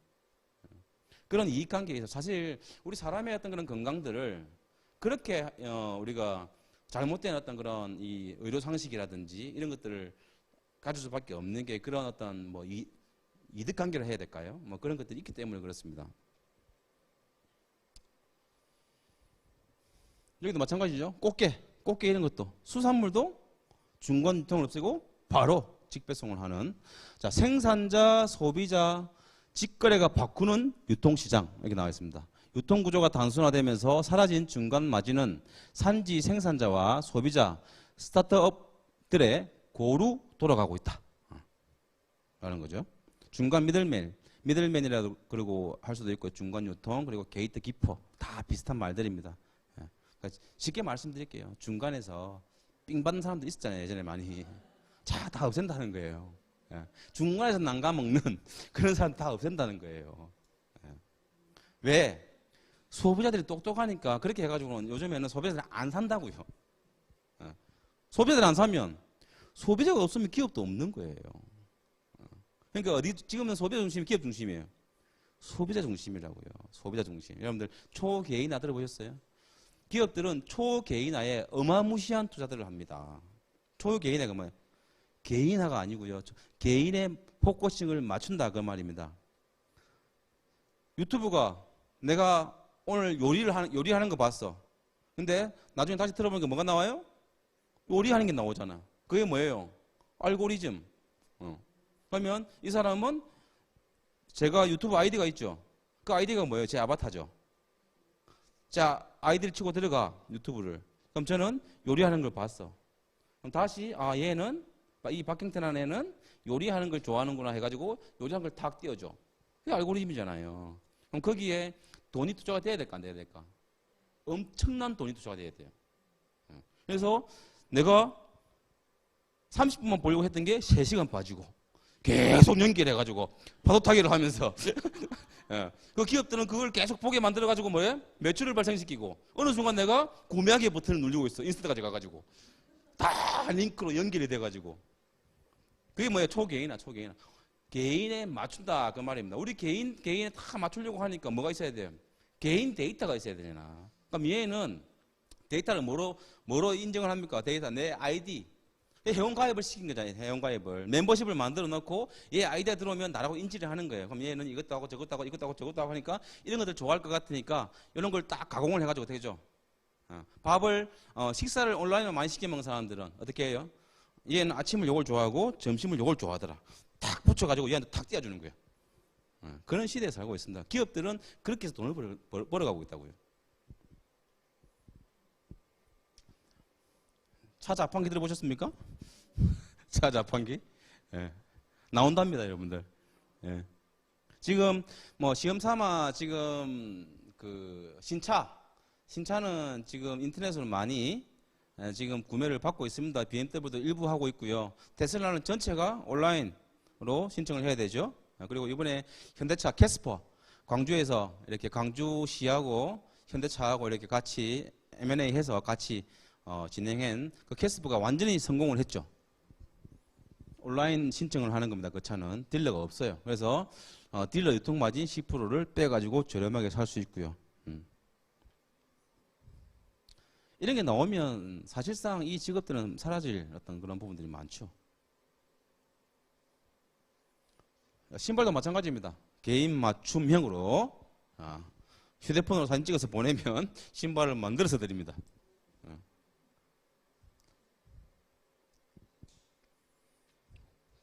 그런 이익관계에서 사실 우리 사람의 어떤 그런 건강들을 그렇게 우리가 잘못된 어떤 그런 이 의료 상식이라든지 이런 것들을 가질 수밖에 없는 게 그런 어떤 뭐 이득 관계를 해야 될까요? 뭐 그런 것들이 있기 때문에 그렇습니다. 여기도 마찬가지죠. 꽃게 이런 것도 수산물도 중간 유통을 없애고 바로 직배송을 하는. 자, 생산자, 소비자, 직거래가 바꾸는 유통시장 이렇게 나와 있습니다. 유통구조가 단순화되면서 사라진 중간 마진은 산지 생산자와 소비자, 스타트업들의 고루 돌아가고 있다 라는 거죠. 중간 미들맨이라고 그러고 할 수도 있고, 중간 유통, 그리고 게이트 키퍼 다 비슷한 말들입니다. 그러니까 쉽게 말씀드릴게요. 중간에서 삥 받는 사람도 있었잖아요, 예전에 많이. 자, 다 없앤다는 거예요. 중간에서 난가먹는 그런 사람 다 없앤다는 거예요. 왜? 소비자들이 똑똑하니까 그렇게 해가지고는 요즘에는 소비자들이 안 산다고요. 소비자들이 안 사면 소비자가 없으면 기업도 없는 거예요. 그러니까 지금은 소비자 중심이 기업 중심이에요. 소비자 중심이라고요. 소비자 중심. 여러분들 초개인화 들어보셨어요? 기업들은 초개인화에 어마무시한 투자들을 합니다. 초개인화가 뭐예요? 개인화가 아니고요. 개인의 포커싱을 맞춘다 그 말입니다. 유튜브가 내가 오늘 요리하는 거 봤어. 근데 나중에 다시 들어보니까 뭐가 나와요? 요리하는 게 나오잖아. 그게 뭐예요? 알고리즘. 그러면 이 사람은 제가 유튜브 아이디가 있죠. 그 아이디가 뭐예요? 제 아바타죠. 자, 아이디를 치고 들어가 유튜브를. 그럼 저는 요리하는 걸 봤어. 그럼 다시 얘는 이 박경태라는 애는 요리하는 걸 좋아하는구나 해가지고 요리하는 걸 탁 띄워줘. 그게 알고리즘이잖아요. 그럼 거기에 돈이 투자가 돼야 될까 안 돼야 될까? 엄청난 돈이 투자가 돼야 돼요. 그래서 내가 30분만 보려고 했던 게 3시간 빠지고 계속 연결해가지고 파도타기를 하면서 그 기업들은 그걸 계속 보게 만들어가지고 뭐예요? 매출을 발생시키고 어느 순간 내가 구매하기 버튼을 누르고 있어. 인스타까지 가가지고 다 링크로 연결이 돼가지고 그게 뭐예요? 초개인화. 개인에 맞춘다 그 말입니다. 우리 개인에 다 맞추려고 하니까 뭐가 있어야 돼요? 개인 데이터가 있어야 되나? 그럼 얘는 데이터를 뭐로 인정을 합니까? 데이터 내 아이디 회원가입을 시킨 거잖아요. 회원가입을 멤버십을 만들어 놓고 얘 아이디가 들어오면 나라고 인지를 하는 거예요. 그럼 얘는 이것도 하고 저것도 하고 이것도 하고 저것도 하고 하니까 이런 것들 좋아할 것 같으니까 이런 걸 딱 가공을 해가지고 되죠. 식사를 온라인으로 많이 시켜 먹는 사람들은 어떻게 해요? 얘는 아침을 요걸 좋아하고 점심을 요걸 좋아하더라. 탁 붙여가지고 얘한테 탁 띄워주는 거예요. 그런 시대에 살고 있습니다. 기업들은 그렇게 해서 돈을 벌어가고 있다고요. 차 자판기 들어보셨습니까? 차 자판기? 예. 나온답니다, 여러분들. 예. 지금 뭐 시험 삼아 지금 그 신차는 지금 인터넷으로 많이 지금 구매를 받고 있습니다. BMW도 일부 하고 있고요. 테슬라는 전체가 온라인으로 신청을 해야 되죠. 그리고 이번에 현대차 캐스퍼 광주에서 이렇게 광주시하고 현대차하고 이렇게 같이 M&A 해서 같이 진행한 그 캐스퍼가 완전히 성공을 했죠. 온라인 신청을 하는 겁니다. 그 차는 딜러가 없어요. 그래서 딜러 유통마진 10%를 빼가지고 저렴하게 살 수 있고요. 이런 게 나오면 사실상 이 직업들은 사라질 어떤 그런 부분들이 많죠. 신발도 마찬가지입니다. 개인 맞춤형으로 휴대폰으로 사진 찍어서 보내면 신발을 만들어서 드립니다.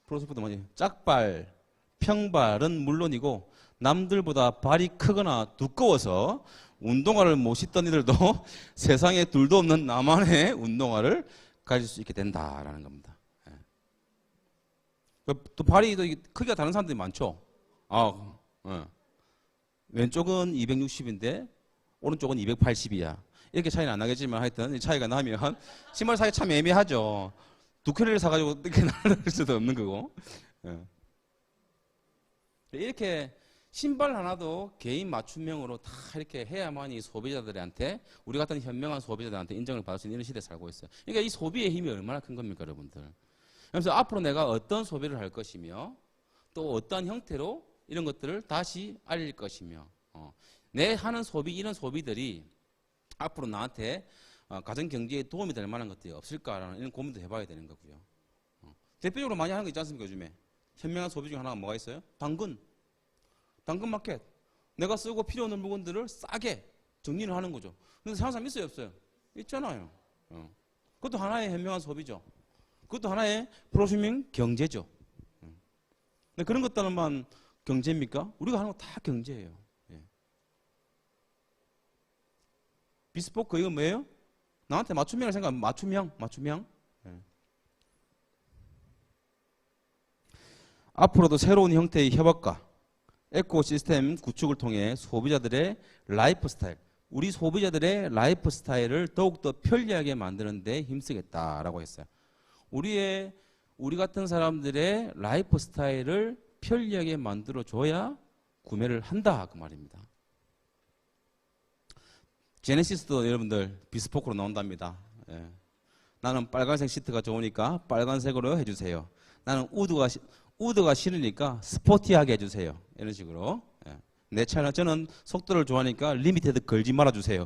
프로스포도 많이 짝발, 평발은 물론이고 남들보다 발이 크거나 두꺼워서 운동화를 못 신던 이들도 세상에 둘도 없는 나만의 운동화를 가질 수 있게 된다라는 겁니다. 또 발이 크기가 다른 사람들이 많죠. 왼쪽은 260인데 오른쪽은 280이야. 이렇게 차이는 안 나겠지만 하여튼 차이가 나면 신발 사기 참 애매하죠. 두 켤레를 사가지고 이렇게 날릴 수도 없는 거고. 이렇게 신발 하나도 개인 맞춤형으로 다 이렇게 해야만이 소비자들한테 우리 같은 현명한 소비자들한테 인정을 받을 수 있는 이런 시대에 살고 있어요. 그러니까 이 소비의 힘이 얼마나 큰 겁니까, 여러분들? 그래서 앞으로 내가 어떤 소비를 할 것이며 또 어떤 형태로 이런 것들을 다시 알릴 것이며 내 하는 소비 이런 소비들이 앞으로 나한테 가정 경제에 도움이 될 만한 것들이 없을까라는 이런 고민도 해봐야 되는 거고요. 대표적으로 많이 하는 거 있지 않습니까, 요즘에? 현명한 소비 중 하나가 뭐가 있어요? 당근 마켓. 내가 쓰고 필요 없는 물건들을 싸게 정리를 하는 거죠. 근데 사는 사람 있어요, 없어요? 있잖아요. 그것도 하나의 현명한 소비죠. 그것도 하나의 프로슈밍 경제죠. 근데 그런 것들만 경제입니까? 우리가 하는 거 다 경제예요. 예. 비스포크 이건 뭐예요? 나한테 맞춤형을 생각하면 맞춤형. 예. 앞으로도 새로운 형태의 협업과 에코시스템 구축을 통해 소비자들의 라이프 스타일, 우리 소비자들의 라이프 스타일을 더욱더 편리하게 만드는 데 힘쓰겠다라고 했어요. 우리 같은 사람들의 라이프 스타일을 편리하게 만들어줘야 구매를 한다 그 말입니다. 제네시스도 여러분들 비스포크로 나온답니다. 예. 나는 빨간색 시트가 좋으니까 빨간색으로 해주세요. 나는 우드가 싫으니까 스포티하게 해주세요. 이런 식으로. 예. 내 차는 저는 속도를 좋아하니까 리미테드 걸지 말아주세요.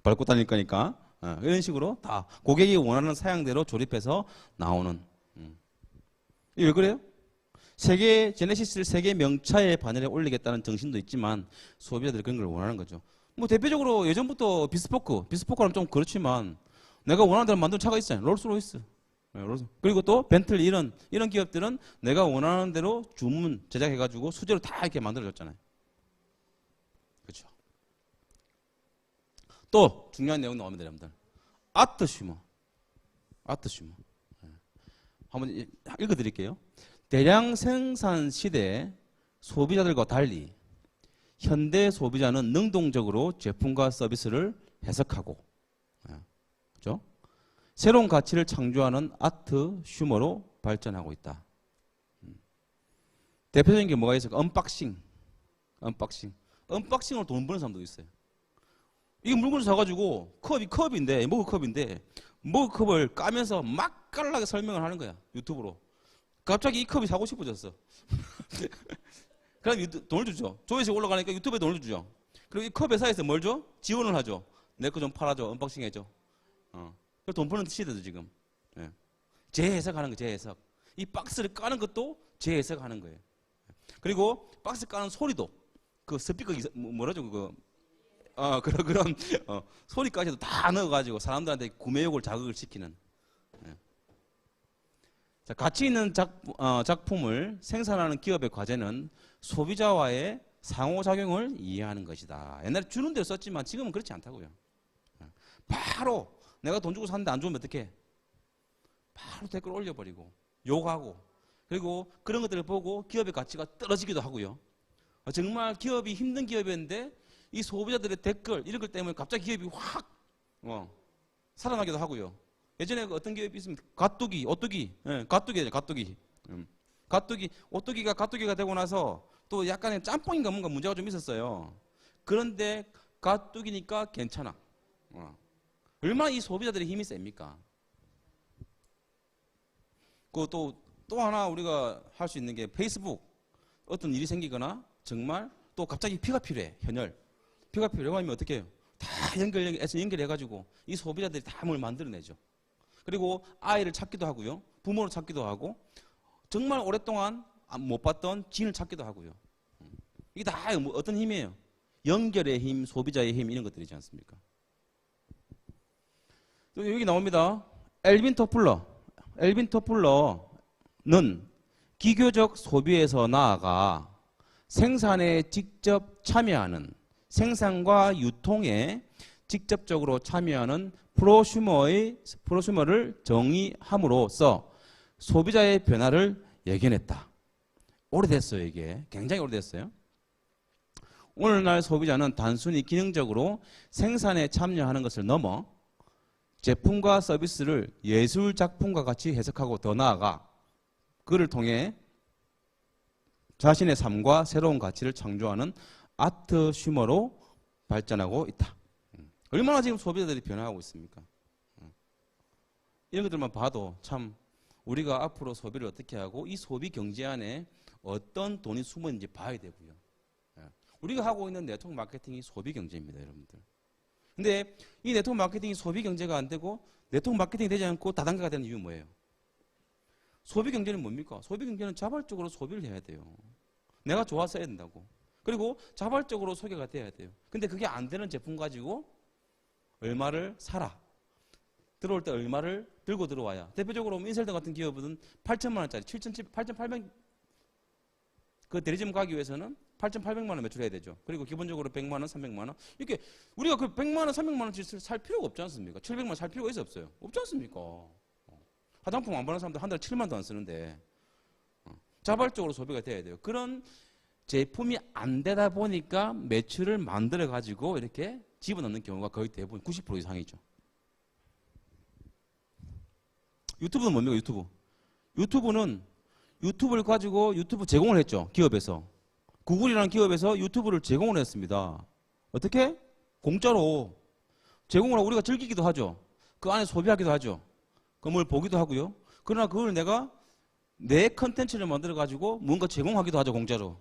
밟고 다닐 거니까. 예. 이런 식으로 다 고객이 원하는 사양대로 조립해서 나오는. 이게 왜 그래요? 제네시스를 세계 명차의 바늘에 올리겠다는 정신도 있지만 소비자들이 그런 걸 원하는 거죠. 뭐 대표적으로 예전부터 비스포크는 좀 그렇지만 내가 원하는 대로 만든 차가 있어요. 롤스로이스. 그리고 또 벤틀리 이런 기업들은 내가 원하는 대로 주문 제작해가지고 수제로 다 이렇게 만들어줬잖아요. 그렇죠. 또 중요한 내용 나옵니다, 여러분들. 아트 슈머. 한번 읽어드릴게요. 대량 생산 시대에 소비자들과 달리 현대 소비자는 능동적으로 제품과 서비스를 해석하고, 그렇죠? 새로운 가치를 창조하는 아트 슈머로 발전하고 있다. 대표적인 게 뭐가 있을까? 언박싱으로 돈 버는 사람도 있어요. 이게 물건을 사가지고 컵인데 머그컵을 까면서 맛깔나게 설명을 하는 거야. 유튜브로. 갑자기 이 컵이 사고 싶어졌어. 그럼 돈을 주죠. 조회수가 올라가니까 유튜브에 돈을 주죠. 그리고 이 컵 회사에서 뭘 줘? 지원을 하죠. 내 거 좀 팔아줘. 언박싱 해줘. 그래서 돈 버는 시대도 지금. 예. 재해석하는 거, 재해석. 이 박스를 까는 것도 재해석하는 거예요. 그리고 박스 까는 소리도 그 스피커 뭐라죠 그거. 그런 소리까지도 다 넣어가지고 사람들한테 구매욕을 자극을 시키는. 예. 자, 가치 있는 작품을 생산하는 기업의 과제는 소비자와의 상호작용을 이해하는 것이다. 옛날에 주는 대로 썼지만 지금은 그렇지 않다고요. 바로 내가 돈 주고 샀는데 안 좋으면 어떡해? 바로 댓글 올려버리고 욕하고 그리고 그런 것들을 보고 기업의 가치가 떨어지기도 하고요. 정말 기업이 힘든 기업이었는데 이 소비자들의 댓글 이런 것 때문에 갑자기 기업이 확 살아나기도 하고요. 예전에 어떤 기업이 있습니다. 오뚜기가 가뚜기가 되고 나서 또 약간의 짬뽕인가 뭔가 문제가 좀 있었어요. 그런데 가뚜기니까 괜찮아. 얼마나 이 소비자들의 힘이 셉니까? 또 하나 우리가 할 수 있는 게 페이스북. 어떤 일이 생기거나 정말 또 갑자기 피가 필요해. 피가 필요하면 어떻게 해요? 다 연결해가지고 이 소비자들이 다 뭘 만들어내죠. 그리고 아이를 찾기도 하고요. 부모를 찾기도 하고 정말 오랫동안 못 봤던 지인을 찾기도 하고요. 이게 다 어떤 힘이에요? 연결의 힘, 소비자의 힘 이런 것들이지 않습니까? 또 여기 나옵니다. 엘빈 토플러는 기교적 소비에서 나아가 생산에 직접 참여하는 생산과 유통에 직접적으로 참여하는 프로슈머를 정의함으로써 소비자의 변화를 예견했다. 오래됐어요, 이게. 굉장히 오래됐어요. 오늘날 소비자는 단순히 기능적으로 생산에 참여하는 것을 넘어 제품과 서비스를 예술 작품과 같이 해석하고 더 나아가 그를 통해 자신의 삶과 새로운 가치를 창조하는 아트 슈머로 발전하고 있다. 얼마나 지금 소비자들이 변화하고 있습니까? 이런 것들만 봐도 참 우리가 앞으로 소비를 어떻게 하고 이 소비 경제 안에 어떤 돈이 숨어 있는지 봐야 되고요. 우리가 하고 있는 네트워크 마케팅이 소비 경제입니다, 여러분들. 근데 이 네트워크 마케팅이 소비 경제가 안 되고 네트워크 마케팅이 되지 않고 다단계가 되는 이유는 뭐예요? 소비 경제는 뭡니까? 소비 경제는 자발적으로 소비를 해야 돼요. 내가 좋아서 해야 된다고. 그리고 자발적으로 소개가 돼야 돼요. 근데 그게 안 되는 제품 가지고 얼마를 사라. 들어올 때 얼마를 들고 들어와야. 대표적으로 인셀드 같은 기업은 8천만 원짜리, 8,800 그 대리점 가기 위해서는 8,800만 원 매출해야 되죠. 그리고 기본적으로 100만 원, 300만 원. 이렇게 우리가 그 100만 원, 300만 원치를 살 필요가 없지 않습니까? 700만 원 살 필요가 있어 없어요? 없지 않습니까? 화장품 안 바르는 사람들 한 달에 7만도 안 쓰는데 자발적으로 소비가 돼야 돼요. 그런 제품이 안 되다 보니까 매출을 만들어 가지고 이렇게 집어넣는 경우가 거의 대부분 90% 이상이죠. 유튜브는 뭡니까? 유튜브는 유튜브를 가지고 유튜브 제공을 했죠. 기업에서. 구글이라는 기업에서 유튜브를 제공을 했습니다. 어떻게? 공짜로 제공을 하고 우리가 즐기기도 하죠. 그 안에 소비하기도 하죠. 그걸 보기도 하고요. 그러나 그걸 내가 내 컨텐츠를 만들어 가지고 뭔가 제공하기도 하죠. 공짜로.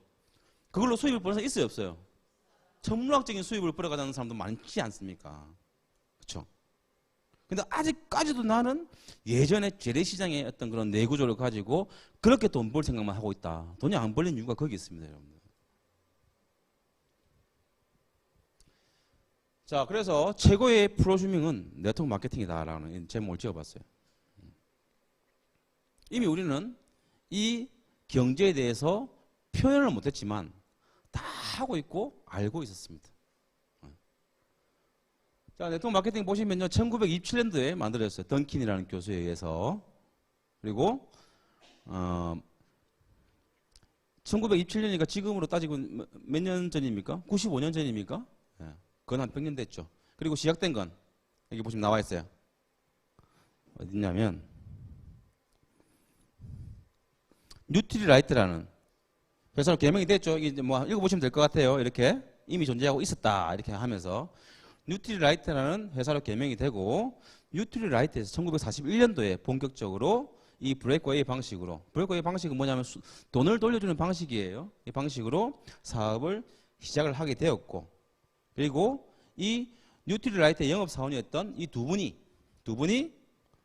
그걸로 수입을 벌는 사람 있어요? 없어요? 천문학적인 수입을 벌어가는 사람도 많지 않습니까? 그렇죠? 근데 아직까지도 나는 예전에 재래시장의 어떤 그런 내구조를 가지고 그렇게 돈 벌 생각만 하고 있다. 돈이 안 벌린 이유가 거기 있습니다, 여러분들. 자, 그래서 최고의 프로슈밍은 네트워크 마케팅이다라는 제목을 지어봤어요. 이미 우리는 이 경제에 대해서 표현을 못했지만 다 하고 있고 알고 있었습니다. 자, 네트워크 마케팅 보시면요, 1927년도에 만들어졌어요. 던킨이라는 교수에 의해서. 그리고 1927년이니까 지금으로 따지고 몇 년 전입니까? 95년 전입니까? 예, 그건 한 100년 됐죠. 그리고 시작된 건 여기 보시면 나와 있어요. 어딨냐면 뉴트리라이트라는 회사로 개명이 됐죠. 이게 뭐 읽어보시면 될 것 같아요. 이렇게 이미 존재하고 있었다 이렇게 하면서 뉴트리라이트라는 회사로 개명이 되고 뉴트리라이트에서 1941년도에 본격적으로 이 브레이크웨이 방식으로, 브레이크웨이 방식은 뭐냐면 돈을 돌려주는 방식이에요. 이 방식으로 사업을 시작을 하게 되었고, 그리고 이 뉴트리라이트의 영업사원이었던 이 두 분이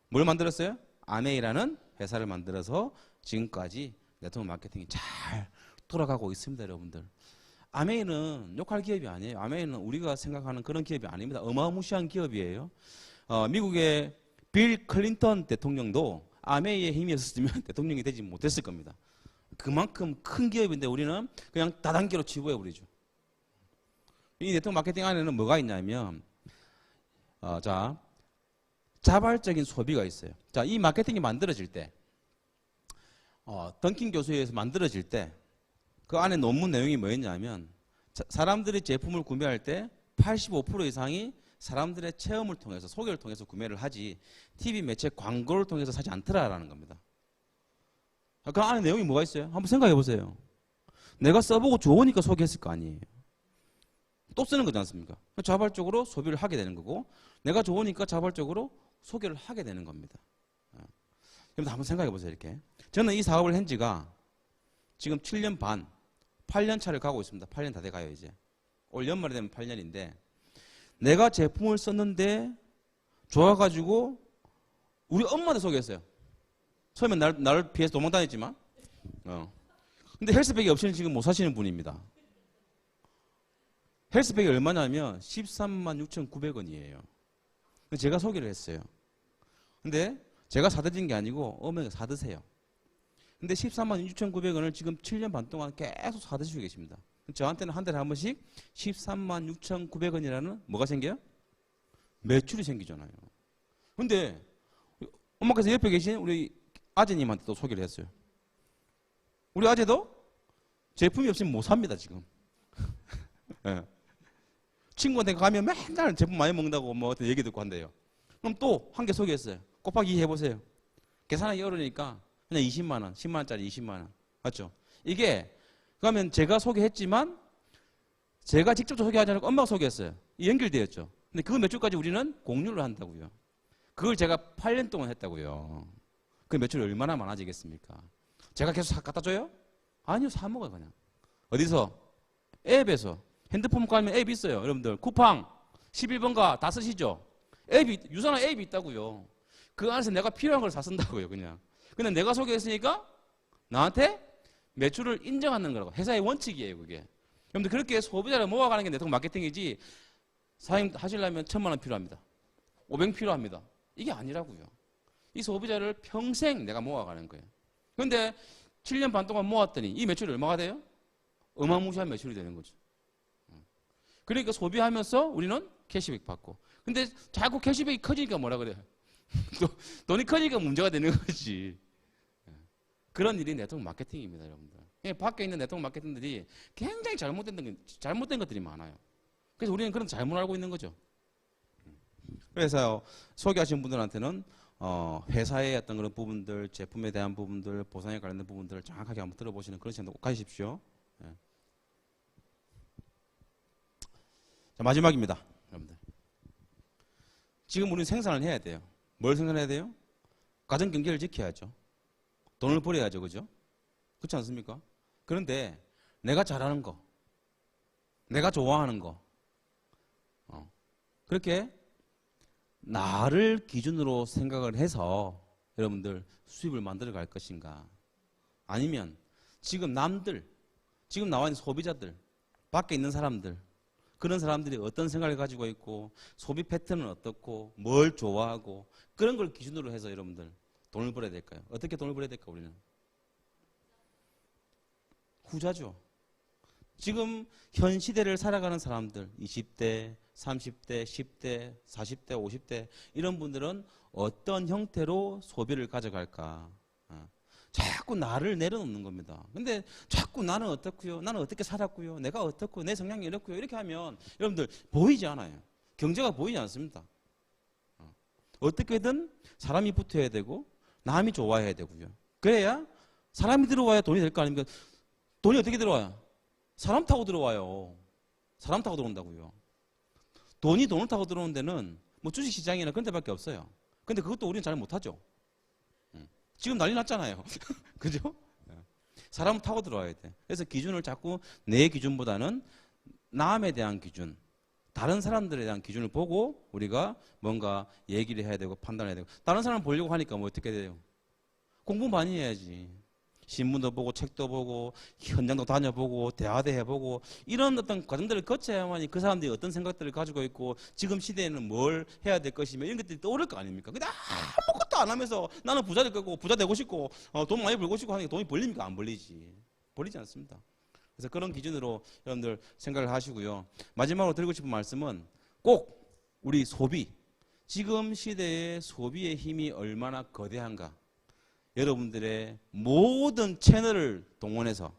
뭘 만들었어요? 아메이라는 회사를 만들어서 지금까지 네트워크 마케팅이 잘 돌아가고 있습니다, 여러분들. 아메이는 욕할 기업이 아니에요. 아메이는 우리가 생각하는 그런 기업이 아닙니다. 어마무시한 기업이에요. 미국의 빌 클린턴 대통령도 아메이의 힘이 없었으면 대통령이 되지 못했을 겁니다. 그만큼 큰 기업인데 우리는 그냥 다단계로 치부해버리죠. 이 네트워크 마케팅 안에는 뭐가 있냐면 자, 자발적인 소비가 있어요. 자, 이 마케팅이 만들어질 때 던킨 교수에 의해서 만들어질 때 그 안에 논문 내용이 뭐였냐면 사람들이 제품을 구매할 때 85% 이상이 사람들의 체험을 통해서 소개를 통해서 구매를 하지 TV 매체 광고를 통해서 사지 않더라라는 겁니다. 그 안에 내용이 뭐가 있어요? 한번 생각해 보세요. 내가 써보고 좋으니까 소개했을 거 아니에요. 또 쓰는 거지 않습니까? 자발적으로 소비를 하게 되는 거고 내가 좋으니까 자발적으로 소개를 하게 되는 겁니다. 여러분 한번 생각해 보세요. 이렇게 저는 이 사업을 한 지가 지금 7년 반 8년 차를 가고 있습니다. 8년 다 돼가요 이제. 올 연말에 되면 8년인데 내가 제품을 썼는데 좋아가지고 우리 엄마한테 소개했어요. 처음엔 나를 피해서 도망다녔지만 근데 헬스백이 없이는 지금 못 사시는 분입니다. 헬스백이 얼마냐면 13만 6,900원이에요. 제가 소개를 했어요. 근데 제가 사드린 게 아니고 어머니가 사드세요. 근데 13만 6,900원을 지금 7년 반 동안 계속 사드시고 계십니다. 저한테는 한 달에 한 번씩 13만 6,900원이라는 뭐가 생겨요? 매출이 생기잖아요. 근데 엄마께서 옆에 계신 우리 아재님한테 또 소개를 했어요. 우리 아재도 제품이 없으면 못 삽니다 지금. 네. 친구한테 가면 맨날 제품 많이 먹는다고 뭐 어떤 얘기 듣고 한대요. 그럼 또 한 개 소개했어요. 곱하기 2 해보세요. 계산하기 어려우니까 그냥 20만 원, 10만 원짜리 20만 원. 맞죠? 이게 그러면 제가 소개했지만 제가 직접 소개하지 않고 엄마가 소개했어요. 연결되었죠. 근데 그 매출까지 우리는 공유를 한다고요. 그걸 제가 8년 동안 했다고요. 그 매출이 얼마나 많아지겠습니까? 제가 계속 갖다 줘요? 아니요, 사 먹어요 그냥. 어디서? 앱에서. 핸드폰 깔면 앱이 있어요. 여러분들 쿠팡 11번가 다 쓰시죠? 앱이 유선한 앱이 있다고요. 그 안에서 내가 필요한 걸 사 쓴다고요 그냥. 근데 내가 소개했으니까 나한테 매출을 인정하는 거라고. 회사의 원칙이에요 그게. 여러분들 그렇게 소비자를 모아가는 게 네트워크 마케팅이지 사장님 하시려면 1,000만 원 필요합니다. 500 필요합니다. 이게 아니라고요. 이 소비자를 평생 내가 모아가는 거예요. 그런데 7년 반 동안 모았더니 이 매출이 얼마가 돼요? 어마무시한 매출이 되는 거죠. 그러니까 소비하면서 우리는 캐시백 받고. 근데 자꾸 캐시백이 커지니까 뭐라 그래요? 돈이 커지니까 문제가 되는 거지. 그런 일이 네트워크 마케팅입니다, 여러분들. 밖에 있는 네트워크 마케팅들이 굉장히 잘못된 것들이 많아요. 그래서 우리는 그런 잘못 알고 있는 거죠. 그래서 소개하신 분들한테는 회사의 어떤 그런 부분들, 제품에 대한 부분들, 보상에 관련된 부분들을 정확하게 한번 들어보시는 그런 시간도 꼭 가지십시오. 예. 자, 마지막입니다, 여러분들. 지금 우리는 생산을 해야 돼요. 뭘 생산해야 돼요? 가정 경제를 지켜야죠. 돈을 벌어야죠, 그죠? 그렇지 않습니까? 그런데 내가 잘하는 거, 내가 좋아하는 거, 그렇게 나를 기준으로 생각을 해서 여러분들 수입을 만들어 갈 것인가? 아니면 지금 남들, 지금 나와 있는 소비자들, 밖에 있는 사람들, 그런 사람들이 어떤 생각을 가지고 있고 소비 패턴은 어떻고 뭘 좋아하고 그런 걸 기준으로 해서 여러분들 돈을 벌어야 될까요? 어떻게 돈을 벌어야 될까 우리는? 후자죠. 지금 현 시대를 살아가는 사람들 20대, 30대, 10대, 40대, 50대 이런 분들은 어떤 형태로 소비를 가져갈까? 자꾸 나를 내려놓는 겁니다. 근데 자꾸 나는 어떻고요? 나는 어떻게 살았고요? 내가 어떻고 내 성향이 이렇고요? 이렇게 하면 여러분들 보이지 않아요. 경제가 보이지 않습니다. 어떻게든 사람이 붙어야 되고 남이 좋아해야 되고요. 그래야 사람이 들어와야 돈이 될 거 아닙니까? 돈이 어떻게 들어와요? 사람 타고 들어와요. 사람 타고 들어온다고요. 돈이 돈을 타고 들어오는 데는 뭐 주식시장이나 그런 데밖에 없어요. 근데 그것도 우리는 잘 못하죠. 지금 난리 났잖아요. 그죠? 사람 타고 들어와야 돼. 그래서 기준을 자꾸 내 기준보다는 남에 대한 기준, 다른 사람들에 대한 기준을 보고 우리가 뭔가 얘기를 해야 되고 판단해야 되고. 다른 사람 보려고 하니까 뭐 어떻게 돼요? 공부 많이 해야지. 신문도 보고 책도 보고 현장도 다녀보고 대화도 해보고 이런 어떤 과정들을 거쳐야만이 그 사람들이 어떤 생각들을 가지고 있고 지금 시대에는 뭘 해야 될 것이며 이런 것들이 떠오를 거 아닙니까? 근데 아무것도 안 하면서 나는 부자 될 거고 부자 되고 싶고 돈 많이 벌고 싶고 하니까 돈이 벌립니까? 안 벌리지. 벌리지 않습니다. 그래서 그런 기준으로 여러분들 생각을 하시고요. 마지막으로 드리고 싶은 말씀은 꼭 우리 소비, 지금 시대의 소비의 힘이 얼마나 거대한가 여러분들의 모든 채널을 동원해서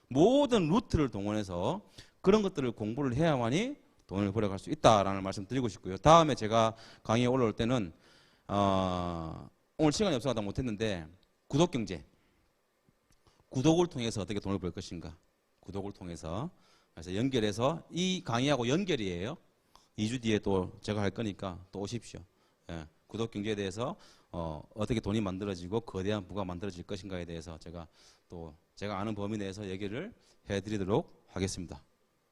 모든 루트를 동원해서 그런 것들을 공부를 해야만이 돈을 벌어갈 수 있다라는 말씀 드리고 싶고요. 다음에 제가 강의에 올라올 때는 오늘 시간이 없어서 못했는데 구독경제, 구독을 통해서 어떻게 돈을 벌 것인가, 구독을 통해서 그래서 연결해서 이 강의하고 연결이에요. 2주 뒤에 또 제가 할 거니까 또 오십시오. 예, 구독경제에 대해서 어떻게 돈이 만들어지고 거대한 부가 만들어질 것인가에 대해서 제가 또 제가 아는 범위 내에서 얘기를 해드리도록 하겠습니다.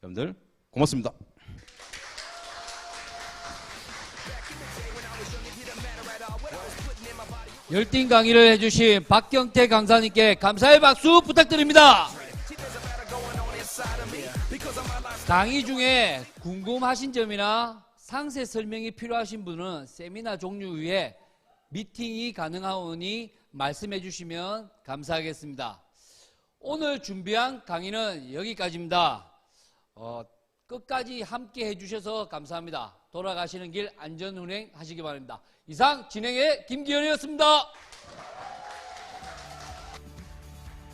여러분들 고맙습니다. 열띤 강의를 해주신 박경태 강사님께 감사의 박수 부탁드립니다. 강의 중에 궁금하신 점이나 상세 설명이 필요하신 분은 세미나 종료 후에 미팅이 가능하오니 말씀해 주시면 감사하겠습니다. 오늘 준비한 강의는 여기까지입니다. 끝까지 함께 해주셔서 감사합니다. 돌아가시는 길 안전운행 하시기 바랍니다. 이상 진행의 김기현이었습니다.